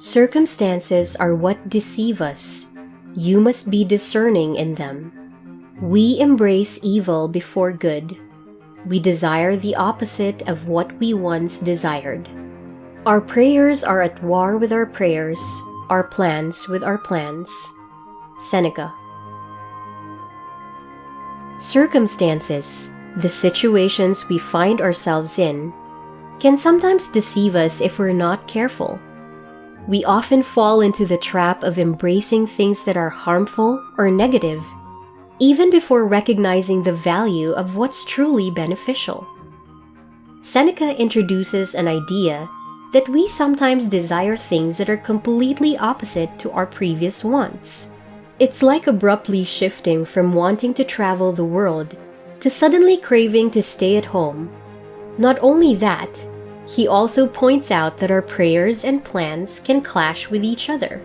Circumstances are what deceive us. You must be discerning in them. We embrace evil before good. We desire the opposite of what we once desired. Our prayers are at war with our prayers, our plans with our plans. Seneca. Circumstances, the situations we find ourselves in, can sometimes deceive us if we're not careful. We often fall into the trap of embracing things that are harmful or negative, even before recognizing the value of what's truly beneficial. Seneca introduces an idea that we sometimes desire things that are completely opposite to our previous wants. It's like abruptly shifting from wanting to travel the world to suddenly craving to stay at home. Not only that, he also points out that our prayers and plans can clash with each other.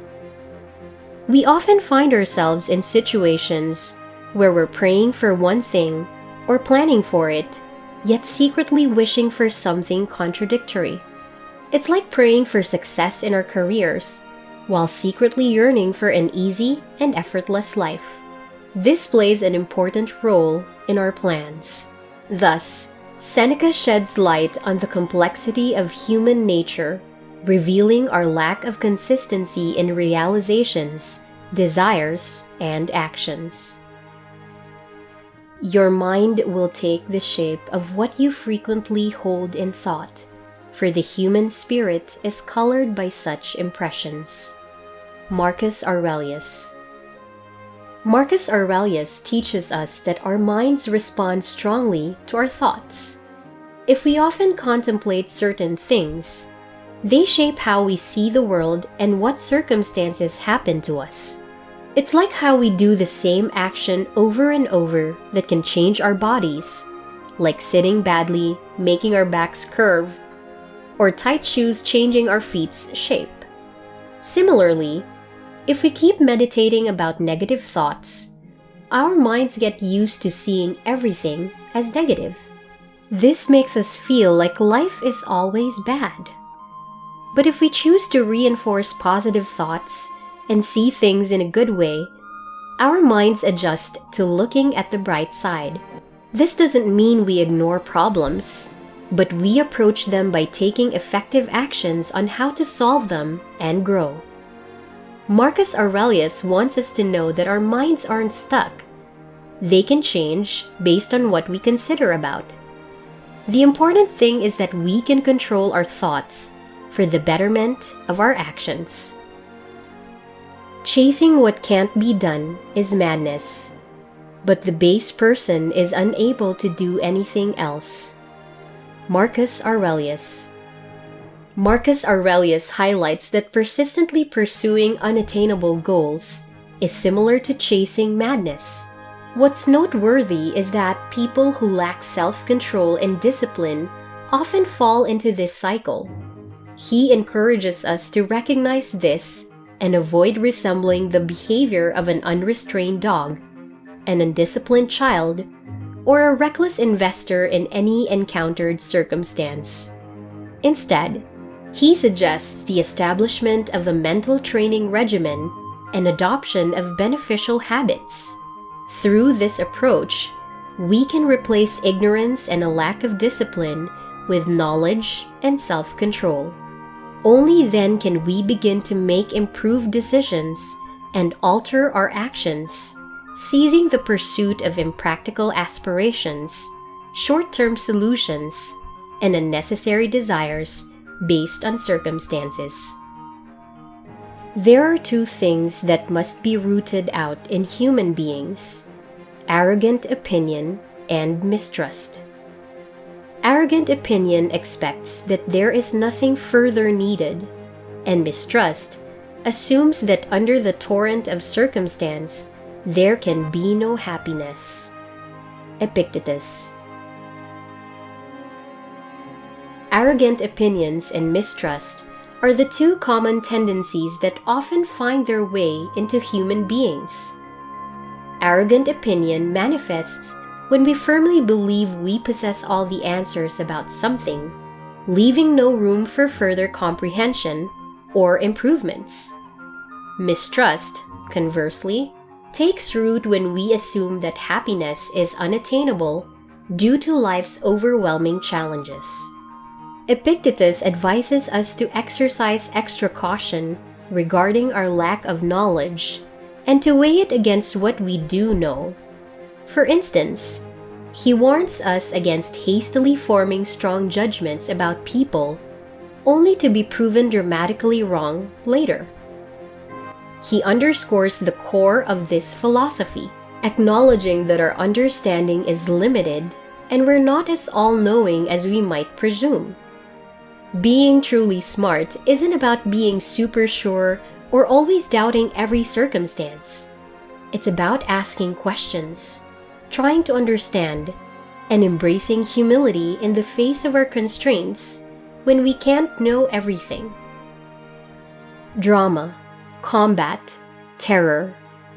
We often find ourselves in situations where we're praying for one thing or planning for it, yet secretly wishing for something contradictory. It's like praying for success in our careers, while secretly yearning for an easy and effortless life. This plays an important role in our plans. Thus, Seneca sheds light on the complexity of human nature, revealing our lack of consistency in realizations, desires, and actions. Your mind will take the shape of what you frequently hold in thought, for the human spirit is colored by such impressions. Marcus Aurelius. Marcus Aurelius teaches us that our minds respond strongly to our thoughts. If we often contemplate certain things, they shape how we see the world and what circumstances happen to us. It's like how we do the same action over and over that can change our bodies, like sitting badly, making our backs curve, or tight shoes changing our feet's shape. Similarly, if we keep meditating about negative thoughts, our minds get used to seeing everything as negative. This makes us feel like life is always bad. But if we choose to reinforce positive thoughts and see things in a good way, our minds adjust to looking at the bright side. This doesn't mean we ignore problems, but we approach them by taking effective actions on how to solve them and grow. Marcus Aurelius wants us to know that our minds aren't stuck. They can change based on what we consider about. The important thing is that we can control our thoughts for the betterment of our actions. Chasing what can't be done is madness, but the base person is unable to do anything else. Marcus Aurelius. Marcus Aurelius highlights that persistently pursuing unattainable goals is similar to chasing madness. What's noteworthy is that people who lack self-control and discipline often fall into this cycle. He encourages us to recognize this and avoid resembling the behavior of an unrestrained dog, an undisciplined child, or a reckless investor in any encountered circumstance. Instead, he suggests the establishment of a mental training regimen and adoption of beneficial habits. Through this approach, we can replace ignorance and a lack of discipline with knowledge and self-control. Only then can we begin to make improved decisions and alter our actions, seizing the pursuit of impractical aspirations, short-term solutions, and unnecessary desires based on circumstances. There are two things that must be rooted out in human beings: arrogant opinion and mistrust. Arrogant opinion expects that there is nothing further needed, and mistrust assumes that under the torrent of circumstance, there can be no happiness. Epictetus. Arrogant opinions and mistrust are the two common tendencies that often find their way into human beings. Arrogant opinion manifests when we firmly believe we possess all the answers about something, leaving no room for further comprehension, or improvements. Mistrust, conversely, takes root when we assume that happiness is unattainable due to life's overwhelming challenges. Epictetus advises us to exercise extra caution regarding our lack of knowledge and to weigh it against what we do know. For instance, he warns us against hastily forming strong judgments about people only to be proven dramatically wrong later. He underscores the core of this philosophy, acknowledging that our understanding is limited and we're not as all-knowing as we might presume. Being truly smart isn't about being super sure or always doubting every circumstance. It's about asking questions, trying to understand, and embracing humility in the face of our constraints when we can't know everything. Drama, combat, terror,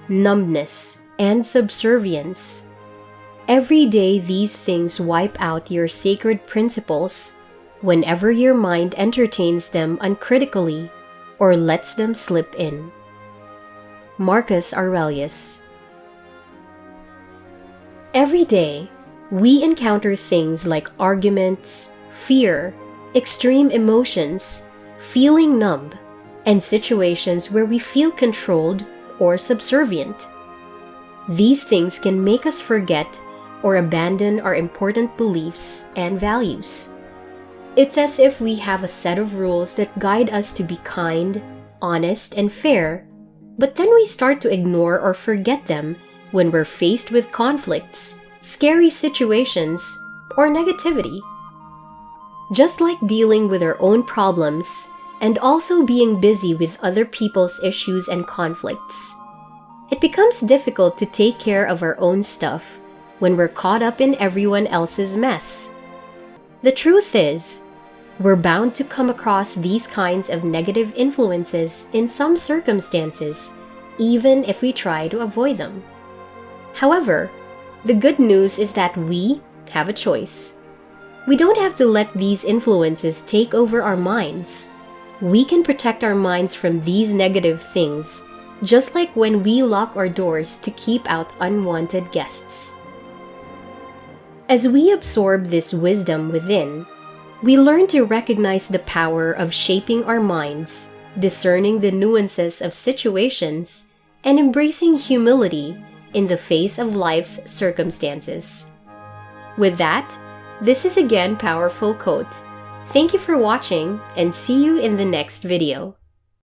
numbness, and subservience. Every day these things wipe out your sacred principles whenever your mind entertains them uncritically or lets them slip in. Marcus Aurelius. Every day, we encounter things like arguments, fear, extreme emotions, feeling numb, and situations where we feel controlled or subservient. These things can make us forget or abandon our important beliefs and values. It's as if we have a set of rules that guide us to be kind, honest, and fair, but then we start to ignore or forget them when we're faced with conflicts, scary situations, or negativity. Just like dealing with our own problems and also being busy with other people's issues and conflicts, it becomes difficult to take care of our own stuff when we're caught up in everyone else's mess. The truth is, we're bound to come across these kinds of negative influences in some circumstances, even if we try to avoid them. However, the good news is that we have a choice. We don't have to let these influences take over our minds. We can protect our minds from these negative things, just like when we lock our doors to keep out unwanted guests. As we absorb this wisdom within, we learn to recognize the power of shaping our minds, discerning the nuances of situations, and embracing humility in the face of life's circumstances. With that, this is again Powerful Quote. Thank you for watching and see you in the next video.